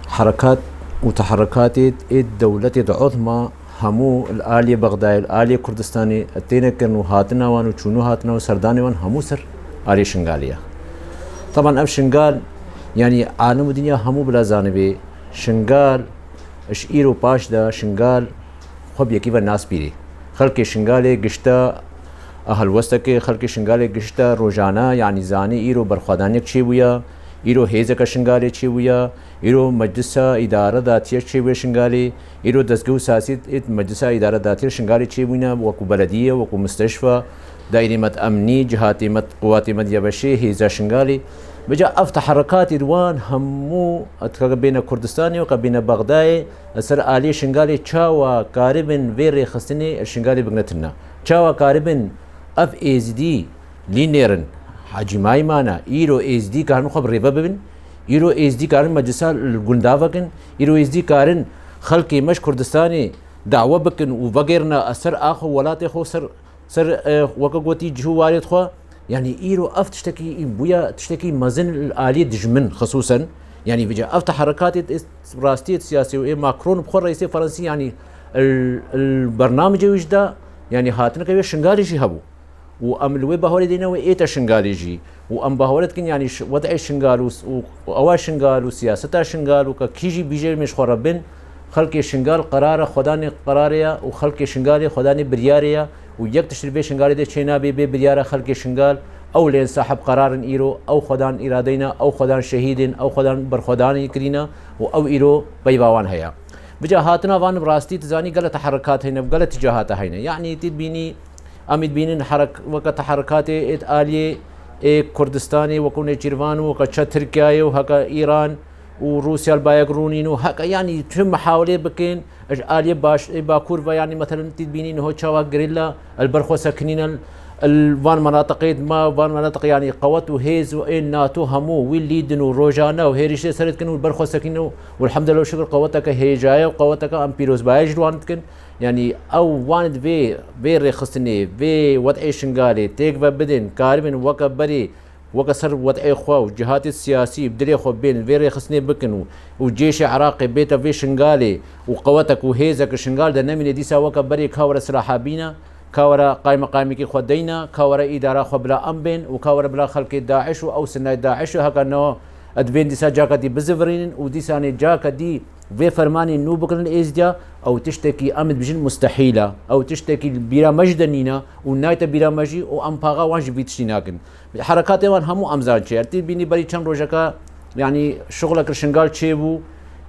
حركات وتحركات الدولة العظمى همو الآلية بغداد الآلية كردستاني التينا كانوا هاتنا وانو تشونو هاتنا وسرداني وان همو سر آلية شنغالية. طبعا أف شنغال يعني عالم الدنيا همو بلا زانبي شنغال اش ايرو باش دا شنغال خب يكيب الناس بيري خلق شنغالي قشتا أهل وستك خلق شنغالي قشتا روجانا يعني زاني ايرو برخوادانيك چيويا ايرو هيزك شنغالي چيويا ايرو مجلسة إدارة ذاتية چيويا شنغالي ايرو دزگو ساسي مجلسة إدارة ذاتية شنغالي چيوينا وكو بلدية وكو مستشفى دائرة مت أمني جهاتي مت قواتي مت يبشي هيزا شنغالي بجا افتح حركات روان همو بين كردستاني وبين بغداد سر آلية شنغالي چاوا قاربن ويري خستني الشنغالي بغنتنا چاوا قاربن اف از دي لينيرن حجماي مانا ايرو از دي كارن خب ريبا ببن ايرو از دي كارن مجلسا الگنداوكن ايرو از دي كارن خلقي مش كردستاني دعوة بكن وبغيرنا اثر اخو ولاتي خو سر وكغوتي جو وارد خو يعني ايرو اف تشتكي بويا تشتكي مازن الآلية دجمن خصوصا يعني بيجا افتح حركات راستية سياسية ماكرون بخور رئيسي فرنسي يعني البرنامج وجدا يعني هاتنا كيف شنغالي جي هبو وام الوي بهوري دينا وإيتا شنغالي جي وام بهورت كن يعني وضع شنغال وأوا شنغال وسياسة شنغال وكيجي بيجي مش خربن خلق شنغال قرار خداني قراريا وخلق شنغالي خداني برياريا ويك تشربي شنغالي دي تشينا بي بريارة خلق شنغال او لين صاحب قرار ايرو او خدان ارادينا او خدان شهيدين او خدان برخدان كرينا او ايرو بيباوان هيا بجا هاتنا وان براستي تزاني غلط حركات هنا غلط اتجاهات هنا يعني تبيني امد بينن حرك وقت حركات آلية كردستاني وكون جيرفان وكا تركيا وهكا ايران وروسيا البايغرونين وهكا يعني تم محاولة بكين آلية باكور يعني مثلا تبيني هو تشاوا غريلا البرخو ساكنين الفان مناطق ما فان مناطق يعني قوات وهيز وإن ناتو همو والليدن وروجانا وهيريش سرت كانوا البرخو ساكنين والحمد لله وشكر قوتك هي جايه وقوتك ام بيروز بايج وانتكن يعني او واند في رخصني في وضع شنغالي تيك بدن كاربن وكبري وكسر وضع اخوا وجهات السياسي بدري خو بين في رخصني بكن وجيش عراقي بيتا في شنغالي وقوتك وهيزك شنغال ده نمي ديسا وكبري كاور سلاحابينا كاورا قائمة كي خدينا كاورا إدارة خبلا أمبين وكاورا بلا خلق داعش أو سنة داعش هكا نو أدبين ديسا جاكا دي بزفرين وديساني جاكا دي في فرماني نو بكرن إزديا أو تشتكي أمد بجن مستحيلة أو تشتكي بيرا مجدنينا ونايتا بيرا مجي وأمباغا وانج بيتشيناكن حركات وان همو أمزان شير بيني بري چند روجاكا يعني شغلك الشنغال تشيبو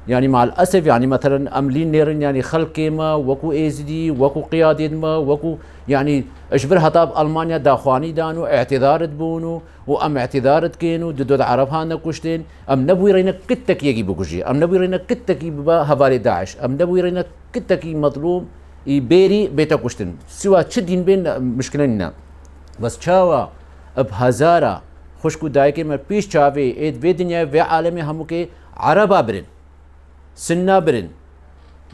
يعني مع الأسف يعني مثلا أملين نيرن يعني خلق ما وكو إزدي وكو قيادة ما وكو يعني أشبرها طاب ألمانيا داخواني دانو اعتذار بونو وأم اعتذار كينو دود عرب هانا كشتين أم نبوي رينا كتك يجي بكشي أم نبوي رينا كتك ببا هفالي داعش أم نبوي رينا كتك مظلوم يبيري بيتا كشتين سوا تشدين بين مشكلنا بس شاوا بهزارة خشكو دايكي ما بيش شافي إيد في دنيا في عالمي همو كي عربا برن سنا برن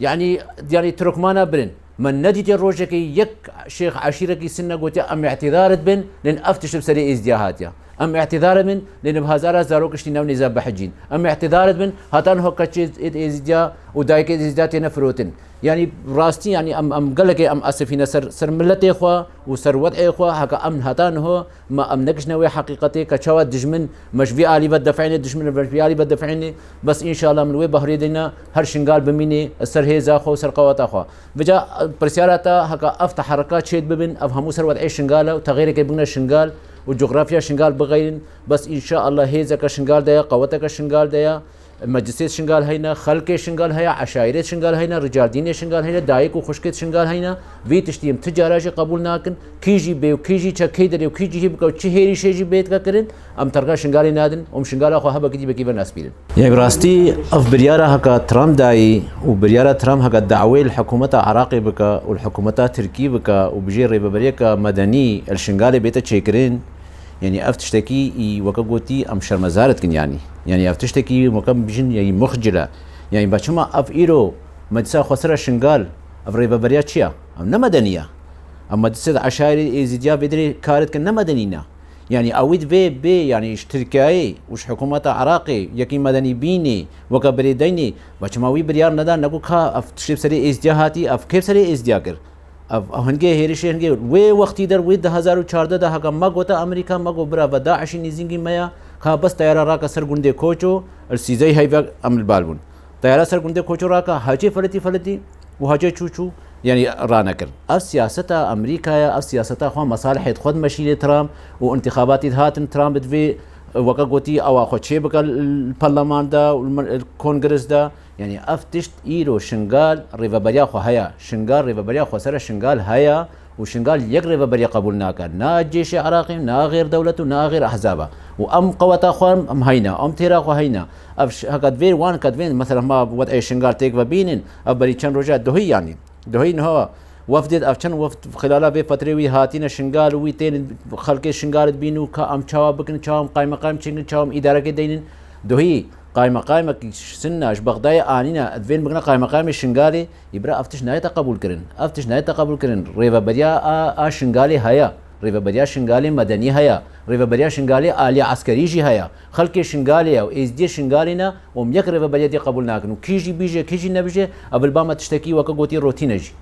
يعني تركمانا برن من نديت الروجكي يك شيخ عشيركي سنة قلت أم اعتذار بن لن أفتش بسري إزدياهاتيا أم اعتذار من لن بهزارة زاروكش ناو نزاب بحجين أم اعتذار من هاتان هو كتشي إزديا ودايك إزدياتي نفروتن يعني راستي يعني أم قالك أم أسفين سر ملتي إخوة وسر وضع إخوة هكا أم هاتان هو ما أم نكشنوي حقيقتي كشوا دجمن مش في آلي بدفعني دجمن مش في آلي بدفعني بس إن شاء الله من وي بهريدنا هر شنقال بميني السر هيزا خو سر قوات أخوا بجا برسيارتا هكا أفتح حركات شيد ببن أفهمو سر وضعي شنقالة وتغييرك بقنا شنقال والجغرافيا شنقال بغيرن بس إن شاء الله هيزك شنقال ديا قوتك شنقال ديا مجلسيت شنقال هينا خلق شنقال هيا عشائريت شنقال هينا رجال دين شنقال هينا دايك وخشكت شنقال هينا في تشتيم تجارة قبول ناكن كيجي بي وكيجي تشكيدر وكيجي هي بكو تشهيري شيجي بيت كرن ام ترقا شنقال نادن ام شنقال اخو هبا كدي بكيف الناس بيرن يعني براستي اف بريارة هكا ترام داي وبريارة ترام هكا دعوي الحكومة عراقي بكا والحكومة تركي بكا وبجي ريبابريكا مدني الشنقال بيتا تشيكرين يعني افتشتكي وكغوتي ام شرمزارت كن يعني افتشتكي مكم بجن يعني مخجله يعني باشما اف ايرو مدسا خسر شنغال افريبا برياتشيا ام نمدنيه اما دسد عشائر ازديا بدري كارت كن نمدنينا يعني اويد بي يعني تركياي وش حكومه عراقي يكي مدني بيني وكبريديني بچماوي بريار ندا نكو خا اف تشريب سري ازدياهاتي اف كيف سري ازدياكر اف هنگه هيرش هنگه وي وقتي در وي 2014 ده هكا ما گوتا امريكا ما گو برا وداعش نيزينگي ميا خا بس طياره راكا سرگونده کوچو السيزي هيفا عمل بالبون طياره سرگونده کوچو راكا هاجي فلتي وهاجي چوچو يعني رانكر اف سياسة امريكا اف سياسة خو مصالح خود مشيل ترامب وانتخابات هاتن ترامب في وكا قوتي او اخو شيبك البرلمان دا والكونغرس دا يعني افتشت ايرو شنغال ريفابريا خو هيا شنغال ريفابريا خو سر شنغال هيا وشنغال يك ريفابريا قبول ناكا نا جيش عراقي نا غير دولته نا غير احزابه وام قوتا خو ام هينا ام تيرا خو هينا اف هكاد فير وان كادفين مثلا ما وضع شنغال تيك وبينن ابري كان رجع دهي يعني دهين هو وفدت افشن وفد خلالها بفتره وي هاتين شنغال وي تين خلق شنغال بينو كام تشاو بكن تشاو قائمه تشين تشاو اداره كدين دهي قائمه سناش بغداي انينا ادفين بغنا قائمه شنغالي يبرا افتش نهايه قبول كرن ريفا بريا شنغالي هيا ريفا بريا شنغالي مدني هيا ريفا بريا شنغالي آلي عسكري جي هيا خلق شنغالي او از دي شنغالينا وم يك ريفا بريا دي قبول ناكن كيجي بيجي كيجي نبيجي قبل با ما تشتكي وكا قوتي روتينجي